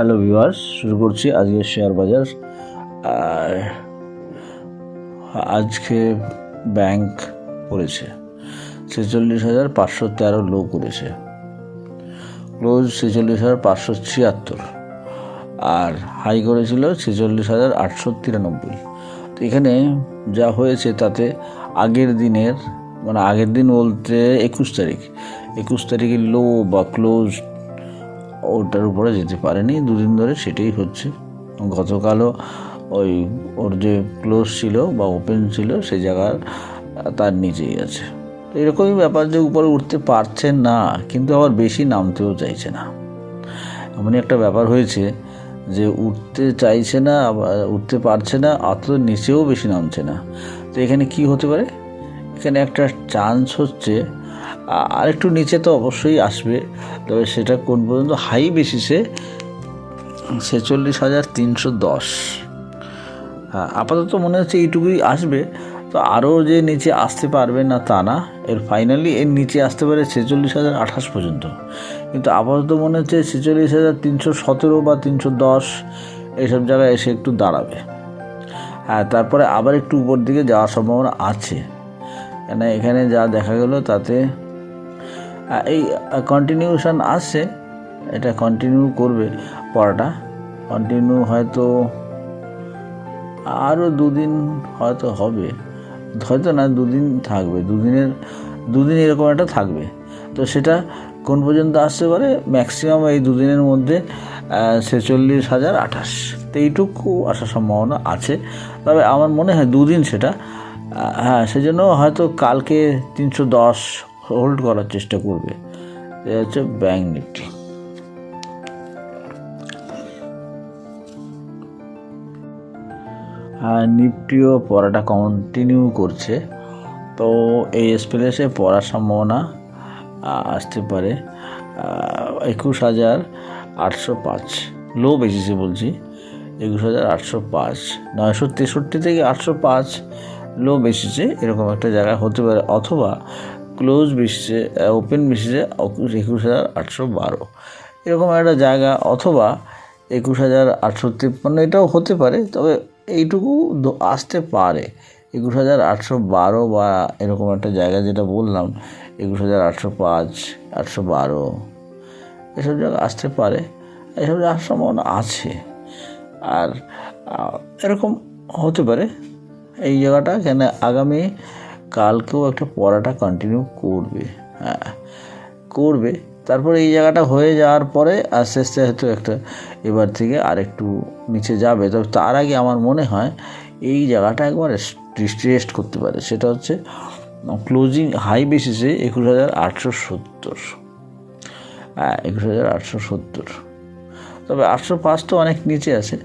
Hello viewers, শুরু করছি আজকের শেয়ার বাজার। আর আজকে ব্যাংক করেছে 46,513 লো করেছে, ক্লোজ 46,576, আর হাই করেছিল 46,893। তো এখানে যা হয়েছে তাতে আগের দিন বলতে 21 তারিখের লো বা ক্লোজ ওটার উপরে যেতে পারেনি। দুদিন ধরে সেটাই হচ্ছে। গতকালও ওর যে ক্লোজ ছিল বা ওপেন ছিল সেই জায়গার তার নিচেই আছে। তো এরকমই ব্যাপার যে উপরে উঠতে পারছে না, কিন্তু আবার বেশি নামতেও চাইছে না। এমনই একটা ব্যাপার হয়েছে যে উঠতে চাইছে না, আবার উঠতে পারছে না, অত নিচেও বেশি নামছে না। তো এখানে কি হতে পারে? এখানে একটা চান্স হচ্ছে আরেকটু নিচে তো অবশ্যই আসবে, তবে সেটা কোন পর্যন্ত? হাই বেসিসে 46,310। হ্যাঁ, আপাতত মনে হচ্ছে এইটুকুই আসবে। তো আরও যে নিচে আসতে পারবে না তা না, ফাইনালি এর নিচে আসতে পারে 46,028 পর্যন্ত। কিন্তু আপাতত মনে হচ্ছে 46,317 বা 310 এইসব জায়গায় এসে একটু দাঁড়াবে। হ্যাঁ, তারপরে আবার একটু উপর দিকে যাওয়ার সম্ভাবনা আছে। কেন এখানে যা দেখা গেল তাতে এই কন্টিনিউশন আসছে, এটা কন্টিনিউ করবে পড়াটা। কন্টিনিউ হয়তো আরও দুদিন হয়তো হবে, হয়তো না, দুদিন থাকবে, দুদিন এরকম একটা থাকবে। তো সেটা কোন পর্যন্ত আসতে পারে? ম্যাক্সিমাম এই দুদিনের মধ্যে 46,028, তো এইটুকু আসার সম্ভাবনা আছে। তবে আমার মনে হয় দুদিন সেটা, হ্যাঁ, সেজন্য হয়তো কালকে 310 হোল্ড করার চেষ্টা করবে। এটা হচ্ছে ব্যাংক নিফটি। নিফটিও পড়াটা কন্টিনিউ করছে। তো এই স্পেসে পড়ার সম্ভাবনা আসতে পারে 21,805 লো বেসিসে বলছি, 21,805, 963 থেকে 805 লো বেসিসে এরকম একটা জায়গা হতে পারে, অথবা ক্লোজ বেসিসে ওপেন বেসিসে 21,812 এরকম একটা জায়গা, অথবা 21,853 এটাও হতে পারে। তবে এইটুকু আসতে পারে 21,812 বা এরকম একটা জায়গা, যেটা বললাম 21,805, 812 এসব জায়গা আসতে পারে, এসব জায়গার সম্ভাবনা আছে। আর এরকম হতে পারে এই জায়গাটা, কেন আগামী কালকেও একটা পড়াটা কন্টিনিউ করবে। হ্যাঁ, করবে। তারপরে এই জায়গাটা হয়ে যাওয়ার পরে আস্তে আস্তে হয়তো একটা এবার থেকে আরেকটু নিচে যাবে। তবে তার আগে আমার মনে হয় এই জায়গাটা একবার টেস্ট করতে পারে, সেটা হচ্ছে ক্লোজিং হাই বেসিসে 21,870। হ্যাঁ, 21,870। তবে 805 তো অনেক নিচে আছে,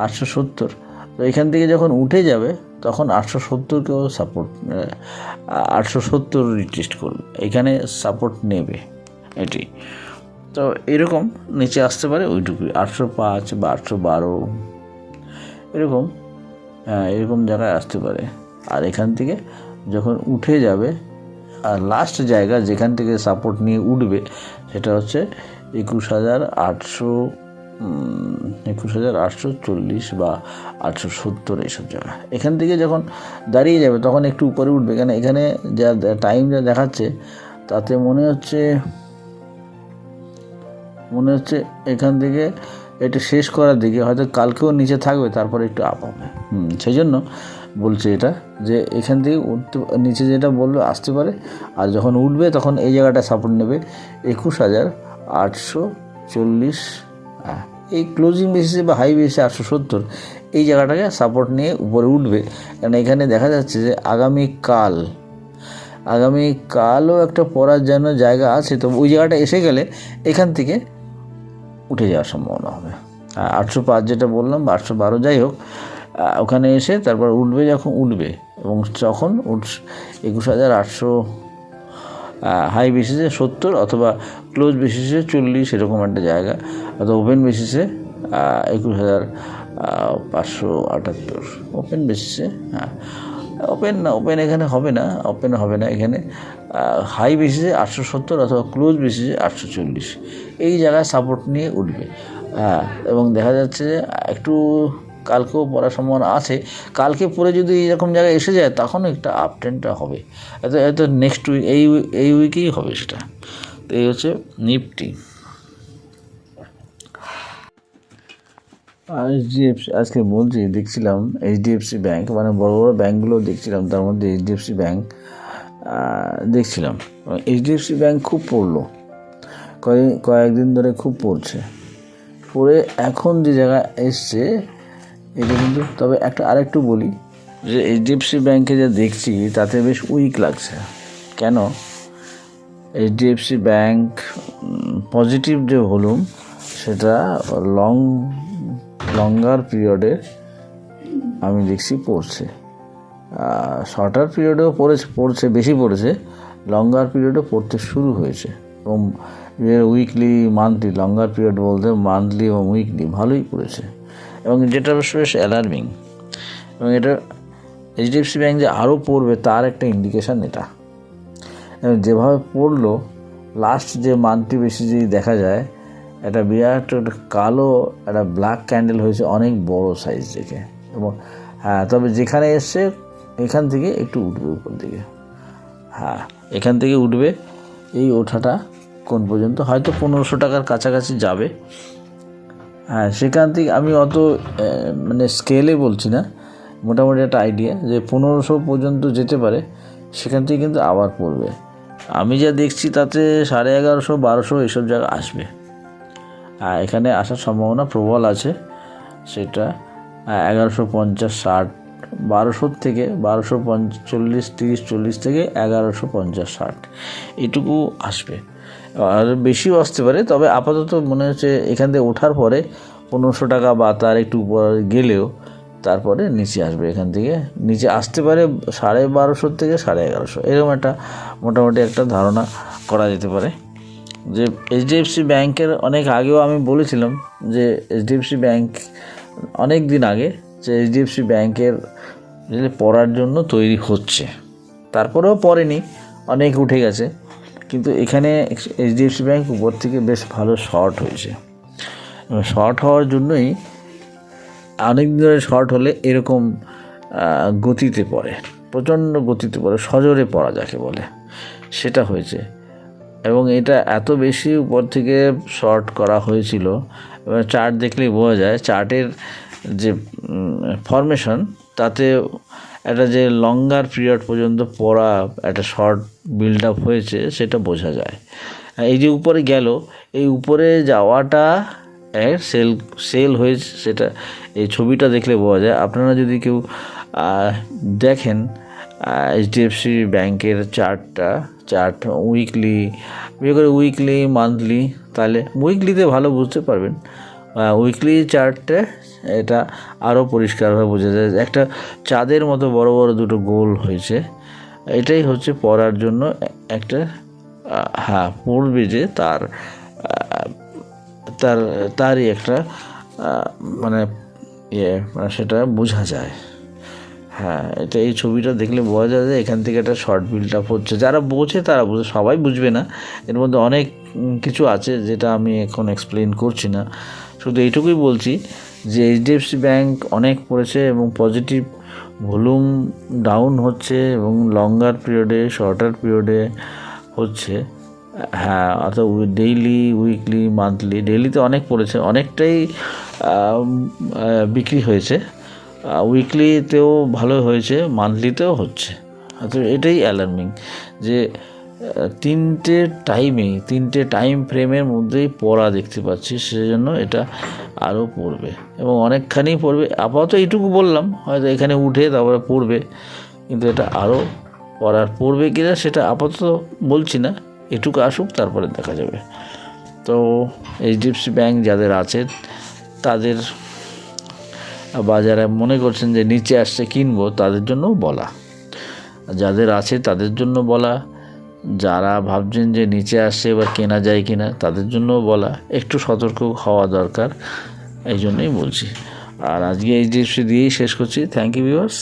870। তো এখান থেকে যখন উঠে যাবে তখন 870কেও সাপোর্ট, 870 রিটেস্ট করবে, এখানে সাপোর্ট নেবে এটি। তো এরকম নিচে আসতে পারে ওইটুকুই, 805 বা 812 এরকম, এরকম জায়গায় আসতে পারে। আর এখান থেকে যখন উঠে যাবে, আর লাস্ট জায়গা যেখান থেকে সাপোর্ট নিয়ে উঠবে সেটা হচ্ছে 21,840 বা 870 এইসব জায়গা। এখান থেকে যখন দাঁড়িয়ে যাবে তখন একটু উপরে উঠবে, কেন এখানে যা টাইম যা দেখাচ্ছে তাতে মনে হচ্ছে এখান থেকে এটা শেষ করার দিকে হয়তো কালকেও নিচে থাকবে, তারপরে একটু আপ হবে। সেই জন্য বলছে এটা, যে এখান থেকে উঠতে নিচে যেটা বললো আসতে পারে, আর যখন উঠবে তখন এই জায়গাটা সাপোর্ট নেবে 21,840। এই ক্লোজিং বেসিসে বা হাই বেসিসে 870 এই জায়গাটাকে সাপোর্ট নিয়ে উপরে উঠবে। কারণ এখানে দেখা যাচ্ছে যে আগামীকালও একটা পড়ার জন্য জায়গা আছে। তো ওই জায়গাটা এসে গেলে এখান থেকে উঠে যাওয়ার সম্ভাবনা হবে। 805 যেটা বললাম বা 812, যাই হোক, ওখানে এসে তারপর উঠবে, যখন উঠবে এবং যখন 21,800 হাই বেসিসে 70, অথবা ক্লোজ বেসিসে 40 এরকম একটা জায়গা, অথবা ওপেন বেসিসে 21,578 ওপেন বেসিসে। হ্যাঁ, ওপেন এখানে হবে না, এখানে হাই বেসিসে 870 অথবা ক্লোজ বেসিসে 840 এই জায়গায় সাপোর্ট নিয়ে উঠবে। হ্যাঁ, এবং দেখা যাচ্ছে যে একটু কালকেও পড়ার সম্ভাবনা আছে। কালকে পরে যদি এরকম জায়গায় এসে যায় তখন একটা আপ ট্রেন্ডটা হবে, এত নেক্সট উইক এই উইকেই হবে সেটা। তো এই হচ্ছে নিফটি। আর এইচডিএফসি আজকে বলছি, দেখছিলাম এইচডিএফসি ব্যাঙ্ক, মানে বড় বড় ব্যাঙ্কগুলো দেখছিলাম, তার মধ্যে এইচডিএফসি ব্যাঙ্ক দেখছিলাম। এইচডিএফসি ব্যাঙ্ক খুব পড়লো, কয়েকদিন ধরে খুব পড়ছে, পড়ে এখন যে জায়গায় এসছে এটা কিন্তু। তবে আরেকটু বলি যে এইচডিএফসি ব্যাঙ্কে যা দেখছি তাতে বেশ উইক লাগছে। কেন? এইচডিএফসি ব্যাঙ্ক পজিটিভ যে ভলিউম সেটা লঙ্গার পিরিয়ডে আমি দেখছি পড়ছে, শর্টার পিরিয়ডেও পড়ছে, বেশি পড়েছে, লঙ্গার পিরিয়ডে পড়তে শুরু হয়েছে। এবং উইকলি মান্থলি, লঙ্গার পিরিয়ড বলতে মান্থলি এবং উইকলি ভালোই পড়েছে, এবং যেটা বেশ অ্যালার্মিং। এবং এটা এইচডিএফসি ব্যাঙ্ক যে আরও পড়বে তার একটা ইন্ডিকেশান এটা। এবং যেভাবে পড়লো লাস্ট যে মান্থটি বেশি যদি দেখা যায়, একটা বিরাট কালো একটা ব্ল্যাক ক্যান্ডেল হয়েছে অনেক বড় সাইজ দেখে। এবং হ্যাঁ, তবে যেখানে এসছে এখান থেকে একটু উঠবে উপর দিকে, হ্যাঁ এখান থেকে উঠবে। এই ওঠাটা কোন পর্যন্ত হয়তো 1500 টাকার কাছাকাছি যাবে। হ্যাঁ, সেখান থেকে আমি অত মানে স্কেলে বলছি না, মোটামুটি একটা আইডিয়া যে 1500 পর্যন্ত যেতে পারে, সেখান থেকে কিন্তু আবার পড়বে। আমি যা দেখছি তাতে 1150, 1200 এইসব জায়গা আসবে। এখানে আসার সম্ভাবনা প্রবল আছে। সেটা 1150, 60, 1200 থেকে 1240, 30, 40 থেকে 1150, 60 এটুকু আসবে। আর বেশিও আসতে পারে, তবে আপাতত মনে হচ্ছে এখান থেকে ওঠার পরে 1500 টাকা বা তার একটু উপর গেলেও তারপরে নিচে আসবে। এখান থেকে নিচে আসতে পারে 1250 থেকে 1150, এরকম একটা মোটামুটি একটা ধারণা করা যেতে পারে। যে এইচডিএফসি ব্যাঙ্কের অনেক আগেও আমি বলেছিলাম যে এইচডিএফসি ব্যাঙ্ক অনেক দিন আগে যে এইচডিএফসি ব্যাঙ্কের পড়ার জন্য তৈরি হচ্ছে, তারপরেও পড়েনি, অনেক উঠে গেছে। কিন্তু এখানে এইচডিএফসি ব্যাঙ্ক উপর থেকে বেশ ভালো শর্ট হয়েছে। শর্ট হওয়ার জন্যই অনেক দিন ধরে শর্ট হলে এরকম গতিতে পড়ে, প্রচণ্ড গতিতে পড়ে, সজোরে পড়া যাকে বলে, সেটা হয়েছে। এবং এটা এত বেশি উপর থেকে শর্ট করা হয়েছিল, এবার চার্ট দেখলেই বোঝা যায়, চার্টের যে ফরমেশন তাতে একটা যে লঙ্গার পিরিয়ড পর্যন্ত পড়া একটা শর্ট বিল্ড আপ হয়েছে সেটা বোঝা যায়। এই যে উপরে গেল, এই উপরে যাওয়াটা সেল হয়েছে, সেটা এই ছবিটা দেখলে বোঝা যায়। আপনারা যদি কেউ দেখেন এইচডিএফসি ব্যাঙ্কের চার্ট উইকলি, বিশেষ করে উইকলি, মান্থলি, তাহলে উইকলিতে ভালো বুঝতে পারবেন। উইকলি চার্টে এটা আরও পরিষ্কারভাবে বোঝা যায়, একটা চাঁদের মতো বড় বড় দুটো গোল হয়েছে। এটাই হচ্ছে পড়ার জন্য একটা পড়বে যে তারই একটা মানে সেটা বোঝা যায়। হ্যাঁ, এটা এই ছবিটা দেখলে বোঝা যায় যে এখান থেকে একটা শর্ট বিল্ড আপ হচ্ছে। যারা বোঝে তারা বোঝে, সবাই বুঝবে না, এর মধ্যে অনেক কিছু আছে যেটা আমি এখন এক্সপ্লেন করছি না। শুধু এইটুকুই বলছি যে এইচডিএফসি ব্যাঙ্ক অনেক পড়েছে এবং পজিটিভ ভলিউম ডাউন হচ্ছে, এবং লঙ্গার পিরিয়ডে, শর্টার পিরিয়ডে হচ্ছে। হ্যাঁ, অর্থাৎ ডেইলি, উইকলি, মান্থলি, ডেইলিতে অনেক পড়েছে, অনেকটাই বিক্রি হয়েছে, উইকলিতেও ভালো হয়েছে, মান্থলিতেও হচ্ছে। তো এটাই অ্যালার্মিং যে তিনটে টাইম ফ্রেমের মধ্যেই পড়া দেখতে পাচ্ছি, সেজন্য এটা আরও পড়বে এবং অনেকখানি পড়বে। আপাতত এইটুকু বললাম, হয়তো এখানে উঠে তারপরে পড়বে, কিন্তু এটা আরও পড়বে কিনা সেটা আপাতত বলছি না, এটুকু আসুক তারপরে দেখা যাবে। তো এইচডিএফসি ব্যাঙ্ক যাদের আছে তাদের, বা যারা মনে করছেন যে নিচে আসছে কিনবো, তাদের জন্যও বলা, যাদের আছে তাদের জন্য বলা, যারা ভাবছেন যে নিচে আসছে এবার কেনা যায় কিনা তাদের জন্যও বলা, একটু সতর্ক হওয়া দরকার, এই জন্যই বলছি। আর আজকে এইচডিএফসি দিয়েই শেষ করছি। Thank you viewers.